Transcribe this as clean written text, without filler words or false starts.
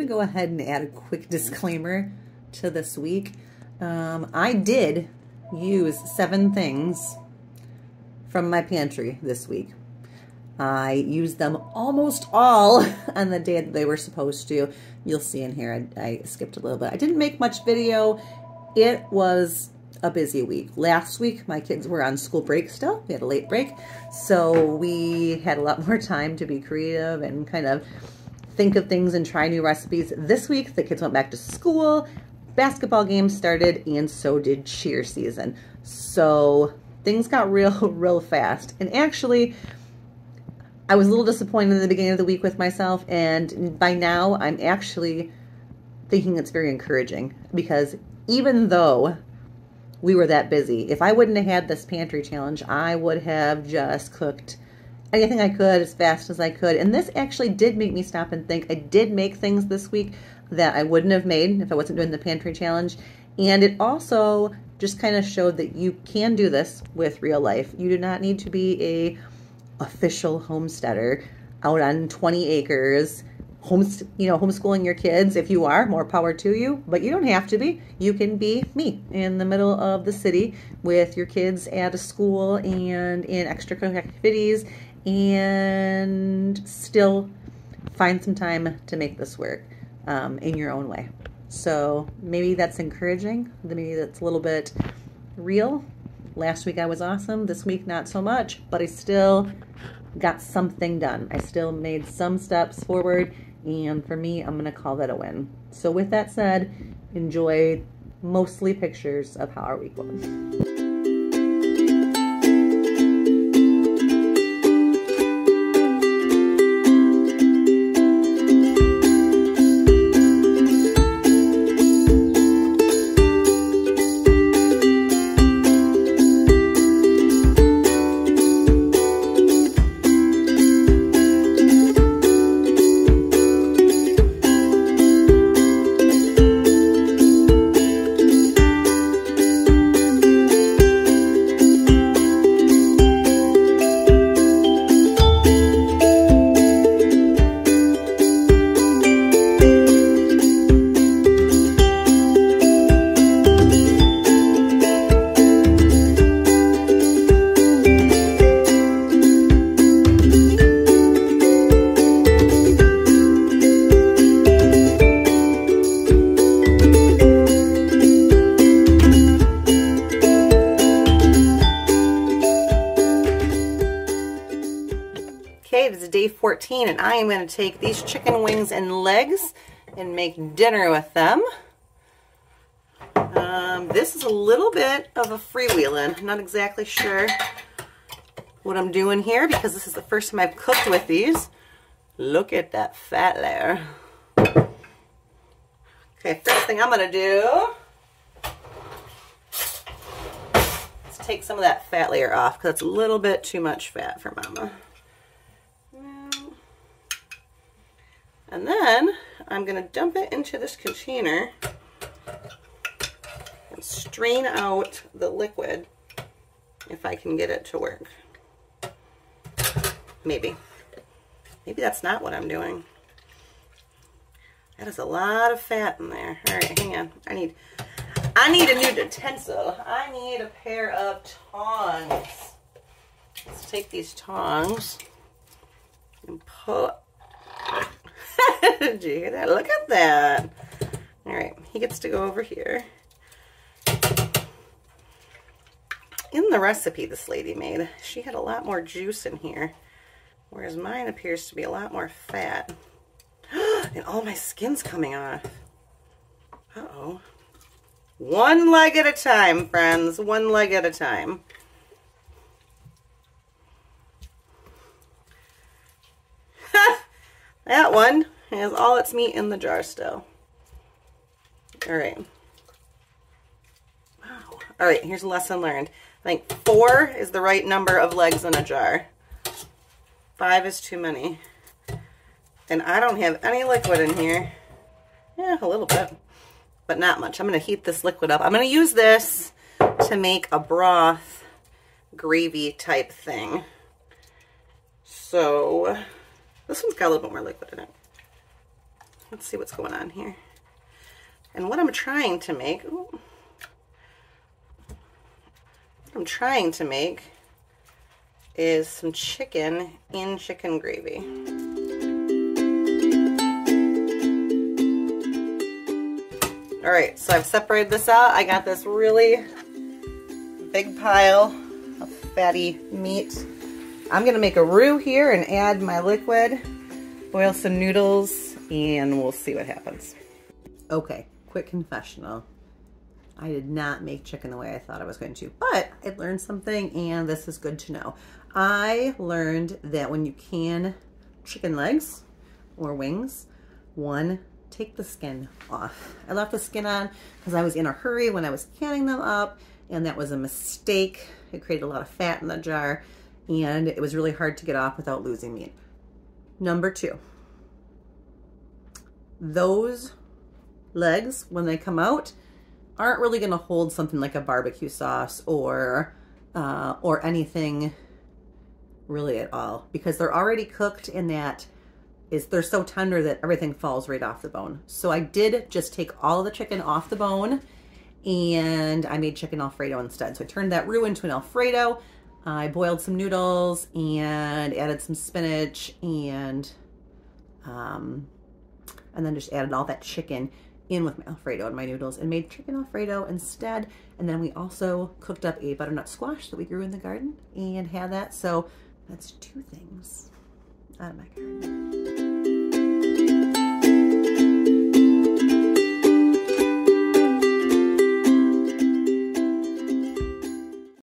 go ahead and add a quick disclaimer to this week. I did use 7 things from my pantry this week. I used them almost all on the day that they were supposed to. You'll see in here I skipped a little bit. I didn't make much video. It was a busy week. Last week my kids were on school break still. We had a late break. So we had a lot more time to be creative and kind of think of things and try new recipes. This week the kids went back to school. Basketball games started, and so did cheer season. So things got real fast. And actually, I was a little disappointed in the beginning of the week with myself, and by now I'm actually thinking it's very encouraging, because even though we were that busy, if I wouldn't have had this pantry challenge, I would have just cooked anything I could as fast as I could. And this actually did make me stop and think. I did make things this week that I wouldn't have made if I wasn't doing the pantry challenge. And it also just kind of showed that you can do this with real life. You do not need to be a official homesteader out on 20 acres, homeschooling your kids. If you are, more power to you, but you don't have to be. You can be me in the middle of the city with your kids at a school and in extracurricular activities, and still find some time to make this work in your own way. So maybe that's encouraging. Maybe that's a little bit real. Last week I was awesome. This week not so much, but I still got something done. I still made some steps forward, and for me, I'm going to call that a win. So with that said, enjoy mostly pictures of how our week was. Okay, this is day 14, and I am going to take these chicken wings and legs and make dinner with them. This is a little bit of a freewheeling. I'm not exactly sure what I'm doing here, because this is the first time I've cooked with these. Look at that fat layer. Okay, first thing I'm going to do is take some of that fat layer off, because it's a little bit too much fat for Mama. And then I'm going to dump it into this container and strain out the liquid, if I can get it to work. Maybe that's not what I'm doing. That is a lot of fat in there. All right, hang on. I need a new utensil. I need a pair of tongs. Let's take these tongs and put... Did you hear that? Look at that. All right, he gets to go over here. In the recipe this lady made, she had a lot more juice in here, whereas mine appears to be a lot more fat. And all my skin's coming off. Uh-oh. One leg at a time, friends. One leg at a time. That one has all its meat in the jar still. All right. Wow. All right, here's a lesson learned. I think 4 is the right number of legs in a jar. 5 is too many. And I don't have any liquid in here. Yeah, a little bit, but not much. I'm going to heat this liquid up. I'm going to use this to make a broth gravy type thing. So this one's got a little bit more liquid in it. let's see what's going on here. And what I'm trying to make, is some chicken in chicken gravy. All right, so I've separated this out. I got this really big pile of fatty meat. I'm gonna make a roux here and add my liquid, boil some noodles, and we'll see what happens. Okay, quick confessional. I did not make chicken the way I thought I was going to, but I learned something, and this is good to know. I learned that when you can chicken legs or wings, one, take the skin off. I left the skin on because I was in a hurry when I was canning them up, and that was a mistake. It created a lot of fat in the jar, and it was really hard to get off without losing meat. Number two, those legs, when they come out, aren't really going to hold something like a barbecue sauce or anything really at all, because they're already cooked, and they're so tender that everything falls right off the bone. So I did just take all of the chicken off the bone, and I made chicken Alfredo instead. So I turned that roux into an Alfredo. I boiled some noodles and added some spinach, and then just added all that chicken in with my Alfredo and my noodles and made chicken Alfredo instead. And then we also cooked up a butternut squash that we grew in the garden and had that. So that's two things out of my garden.